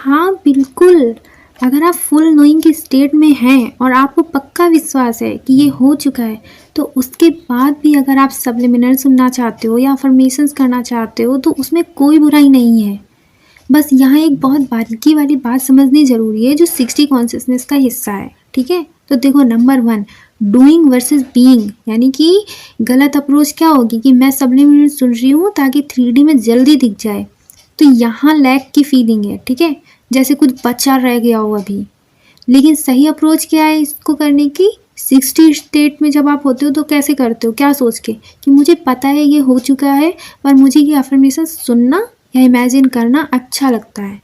हाँ बिल्कुल, अगर आप फुल नोइंग की स्टेट में हैं और आपको पक्का विश्वास है कि ये हो चुका है, तो उसके बाद भी अगर आप सब्लिमिनल सुनना चाहते हो या अफर्मेशंस करना चाहते हो, तो उसमें कोई बुराई नहीं है। बस यहाँ एक बहुत बारीकी वाली बात समझनी ज़रूरी है जो 60 कॉन्शियसनेस का हिस्सा है, ठीक है। तो देखो, नंबर 1, डूइंग वर्सेस बीइंग, यानी कि गलत अप्रोच क्या होगी कि मैं सब्लिमिनल सुन रही हूँ ताकि 3D में जल्दी दिख जाए, तो यहाँ लैक की फीलिंग है, ठीक है, जैसे कुछ बचा रह गया हो अभी। लेकिन सही अप्रोच क्या है इसको करने की? 60 स्टेट में जब आप होते हो तो कैसे करते हो, क्या सोच के कि मुझे पता है ये हो चुका है, पर मुझे ये अफर्मेशन सुनना या इमेजिन करना अच्छा लगता है,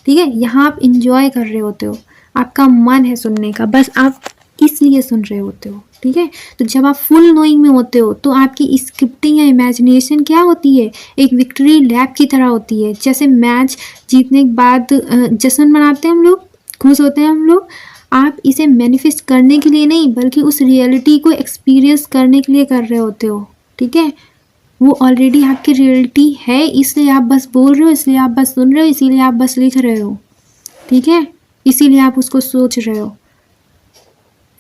ठीक है। यहाँ आप इंजॉय कर रहे होते हो, आपका मन है सुनने का, बस आप इसलिए सुन रहे होते हो, ठीक है। तो जब आप फुल नोइंग में होते हो तो आपकी स्क्रिप्टिंग या इमेजिनेशन क्या होती है, एक विक्ट्री लैप की तरह होती है। जैसे मैच जीतने के बाद जश्न मनाते हैं हम लोग, खुश होते हैं हम लोग, आप इसे मैनिफेस्ट करने के लिए नहीं बल्कि उस रियलिटी को एक्सपीरियंस करने के लिए कर रहे होते हो, ठीक है। वो ऑलरेडी आपकी रियलिटी है, इसलिए आप बस बोल रहे हो, इसलिए आप बस सुन रहे हो, इसीलिए आप बस लिख रहे हो, ठीक है, इसीलिए आप उसको सोच रहे हो।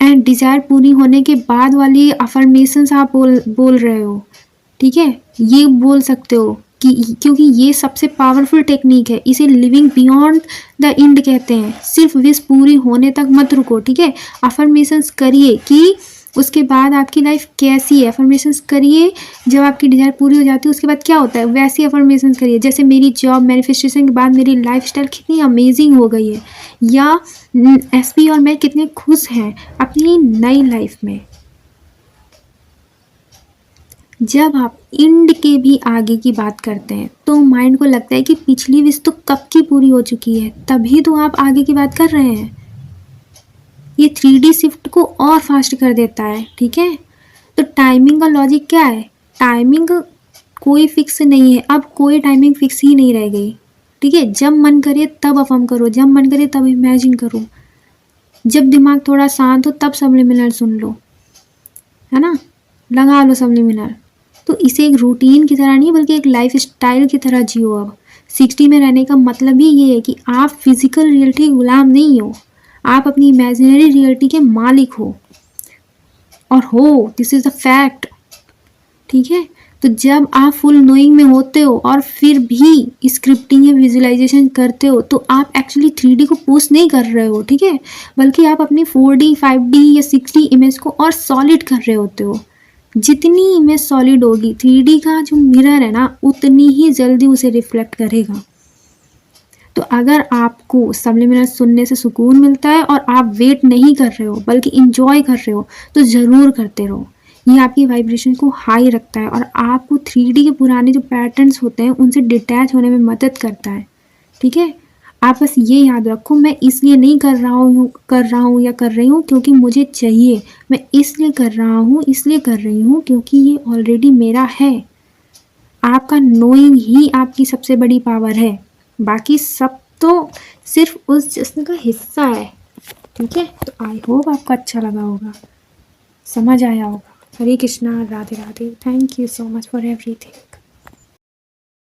एंड डिज़ायर पूरी होने के बाद वाली अफर्मेशंस आप बोल रहे हो, ठीक है, ये बोल सकते हो कि क्योंकि ये सबसे पावरफुल टेक्निक है, इसे लिविंग बियॉन्ड द एंड कहते हैं। सिर्फ विश पूरी होने तक मत रुको, ठीक है। अफर्मेशंस करिए कि उसके बाद आपकी लाइफ कैसी है, अफर्मेशंस करिए जब आपकी डिज़ायर पूरी हो जाती है उसके बाद क्या होता है, वैसी अफर्मेशंस करिए। जैसे मेरी जॉब मैनिफेस्टेशन के बाद मेरी लाइफस्टाइल कितनी अमेजिंग हो गई है, या एसपी और मैं कितने खुश हैं अपनी नई लाइफ में। जब आप एंड के भी आगे की बात करते हैं तो माइंड को लगता है कि पिछली विश तो कब की पूरी हो चुकी है, तभी तो आप आगे की बात कर रहे हैं। ये 3D शिफ्ट को और फास्ट कर देता है, ठीक है। तो टाइमिंग का लॉजिक क्या है? टाइमिंग कोई फिक्स नहीं है, अब कोई टाइमिंग फिक्स ही नहीं रह गई, ठीक है। जब मन करे तब अफर्म करो, जब मन करे तब इमेजिन करो, जब दिमाग थोड़ा शांत हो तब सब्लिमिनल सुन लो, है ना, लगा लो सब्लिमिनल। तो इसे एक रूटीन की तरह नहीं बल्कि एक लाइफ स्टाइल की तरह जियो। अब 60 में रहने का मतलब ही ये है कि आप फिजिकल रियलिटी के गुलाम नहीं हो, आप अपनी इमेजिनरी रियलिटी के मालिक हो, और हो, दिस इज़ द फैक्ट, ठीक है। तो जब आप फुल नोइंग में होते हो और फिर भी स्क्रिप्टिंग या विजुअलाइजेशन करते हो तो आप एक्चुअली 3D को पुश नहीं कर रहे हो, ठीक है, बल्कि आप अपनी 4D 5D या 6D इमेज को और सॉलिड कर रहे होते हो। जितनी इमेज सॉलिड होगी 3D का जो मिरर है ना, उतनी ही जल्दी उसे रिफ्लेक्ट करेगा। तो अगर आपको सब्लिमिनल सुनने से सुकून मिलता है और आप वेट नहीं कर रहे हो बल्कि इंजॉय कर रहे हो, तो ज़रूर करते रहो। ये आपकी वाइब्रेशन को हाई रखता है और आपको 3D के पुराने जो पैटर्न्स होते हैं उनसे डिटैच होने में मदद करता है, ठीक है। आप बस ये याद रखो, मैं इसलिए नहीं कर रहा हूँ या कर रही हूँ क्योंकि मुझे चाहिए, मैं इसलिए कर रहा हूँ, इसलिए कर रही हूँ क्योंकि ये ऑलरेडी मेरा है। आपका नोइंग ही आपकी सबसे बड़ी पावर है, बाकी सब तो सिर्फ उस जश्न का हिस्सा है, ठीक है। तो आई होप आपको अच्छा लगा होगा, समझ आया होगा। Hare Krishna, Radhe Radhe, thank you so much for everything.